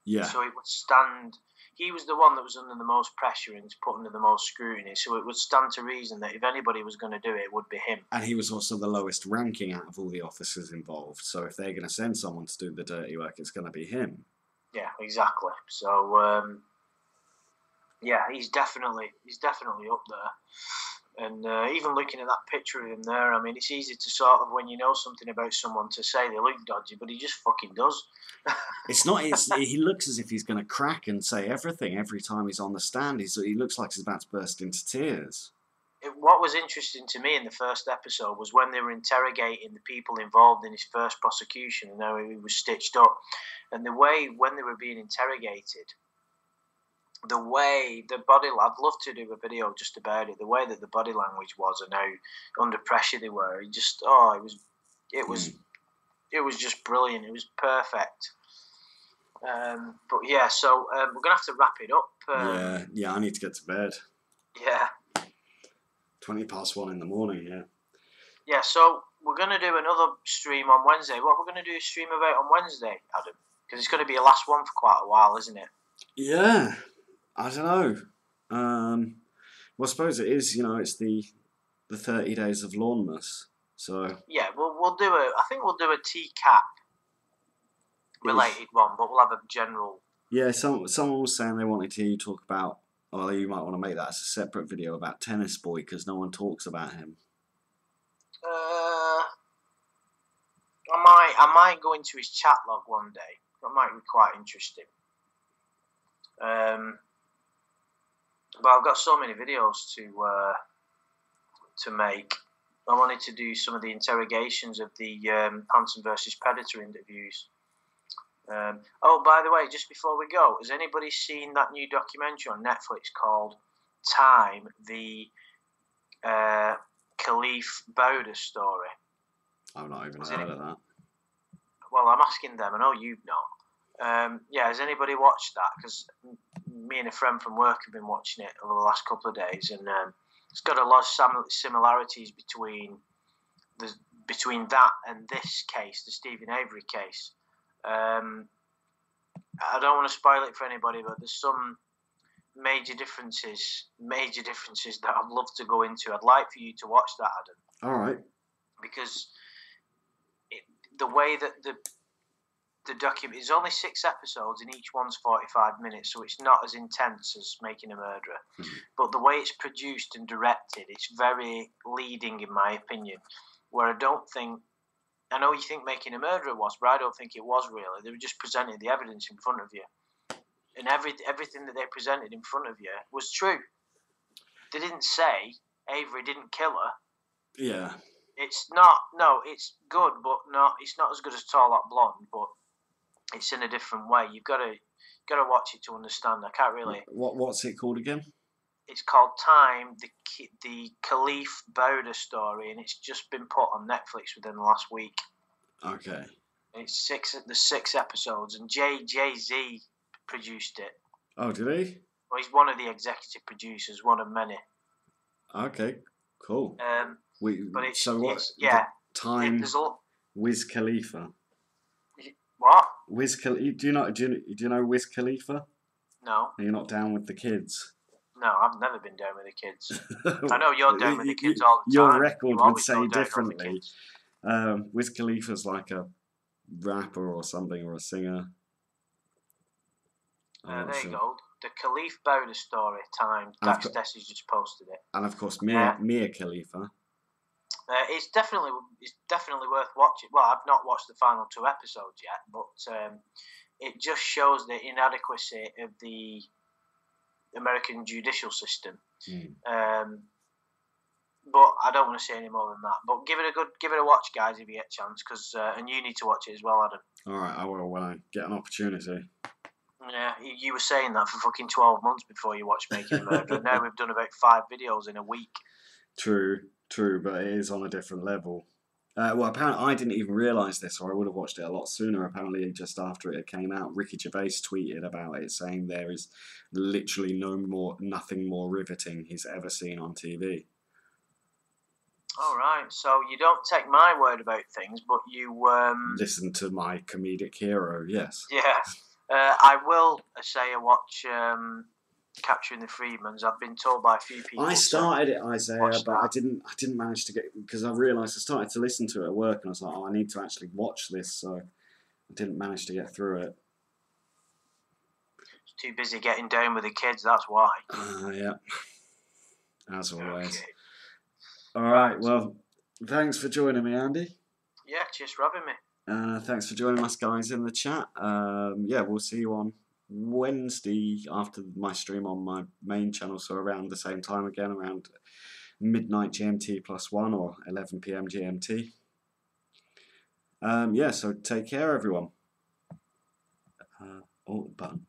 Yeah. So it would stand. He was the one that was under the most pressure and put under the most scrutiny. So it would stand to reason that if anybody was going to do it, it would be him. And he was also the lowest ranking out of all the officers involved. So if they're going to send someone to do the dirty work, it's going to be him. Yeah, exactly. So yeah, he's definitely up there. And even looking at that picture of him there, I mean, it's easy to sort of, when you know something about someone, to say they look dodgy, but he just fucking does. It's not. He looks as if he's going to crack and say everything every time he's on the stand. He looks like he's about to burst into tears. What was interesting to me in the first episode was when they were interrogating the people involved in his first prosecution and how he was stitched up, and the way when they were being interrogated, the way the body, I'd love to do a video just about it, the way that the body language was and how under pressure they were. It was just brilliant. It was perfect. But yeah, so we're gonna have to wrap it up. Yeah, I need to get to bed. Yeah. 1:20 in the morning. Yeah. Yeah, so we're gonna do another stream on Wednesday. What we're gonna do a stream about on Wednesday, Adam? Because it's gonna be a last one for quite a while, isn't it? Yeah. I don't know. Well, I suppose it is. It's the 30 days of Lawnmas. So yeah, we'll do I think we'll do a TCAP related one, but we'll have a general. Yeah, someone was saying they wanted to hear you talk about. Oh, you might want to make that as a separate video about Tennis Boy because no one talks about him. I might go into his chat log one day. That might be quite interesting. But I've got so many videos to make. I wanted to do some of the interrogations of the Hanson versus Predator interviews. Oh, by the way, just before we go, has anybody seen that new documentary on Netflix called Time, the Khalif Bowder story? I've not even heard of that. Well, I'm asking them. I know you've not. Yeah, has anybody watched that? Because me and a friend from work have been watching it over the last couple of days, and it's got a lot of similarities between that and this case, the Stephen Avery case. I don't want to spoil it for anybody, but there's some major differences that I'd love to go into. I'd like for you to watch that, Adam. All right. Because the way that the document is only 6 episodes and each one's 45 minutes, so it's not as intense as Making a Murderer. Mm-hmm. But the way it's produced and directed, it's very leading, in my opinion. Where I know you think Making a Murderer was, but I don't think it was really. They were just presenting the evidence in front of you, and everything that they presented in front of you was true. They didn't say Avery didn't kill her. Yeah. It's not. No, it's good, but not. It's not as good as Tall Hot Blonde, but it's in a different way. You've got to watch it to understand. I can't really. What's it called again? It's called Time, the Khalif Bowder story, and it's just been put on Netflix within the last week. Okay. It's 6 episodes, and Jay-Z produced it. Oh, did he? Well, he's one of the executive producers, one of many. Okay, cool. Time. Wiz Khalifa. What? Wiz Khalifa. Do you know Wiz Khalifa? No. Are you not down with the kids? No, I've never been down with the kids. I know you're down with the kids all the time. Your record would say differently. Wiz Khalifa's like a rapper or something, or a singer. There you go. The Khalif Bowder story, Time. Dax Dessie's just posted it. And of course, Mia Khalifa. It's definitely worth watching. Well, I've not watched the final 2 episodes yet, but it just shows the inadequacy of the American judicial system. But I don't want to say any more than that. But give it a watch, guys, if you get a chance, because and you need to watch it as well, Adam. All right, I will when I get an opportunity. Yeah, you were saying that for fucking 12 months before you watched Making a Murderer. Now we've done about 5 videos in a week. True, but it is on a different level. Well, apparently I didn't even realise this, or I would have watched it a lot sooner. Apparently, just after it came out, Ricky Gervais tweeted about it, saying there is literally nothing more riveting he's ever seen on TV. All right, so you don't take my word about things, but you Listen to my comedic hero, yes. yeah. I will say I watch Capturing the Freedmans. I've been told by a few people. I started it, Isaiah, watch but that. I didn't manage to get, because I realised I started to listen to it at work, and I was like, oh, I need to actually watch this, so I didn't manage to get through it. Too busy getting down with the kids. That's why. Yeah, as always. Okay. All right, well, thanks for joining me, Andy. Yeah, cheers for having me. Thanks for joining us, guys, in the chat. Yeah, we'll see you on Wednesday after my stream on my main channel, so around the same time again, around midnight GMT +1 or 11 PM GMT. Yeah, so take care, everyone. Oh, button.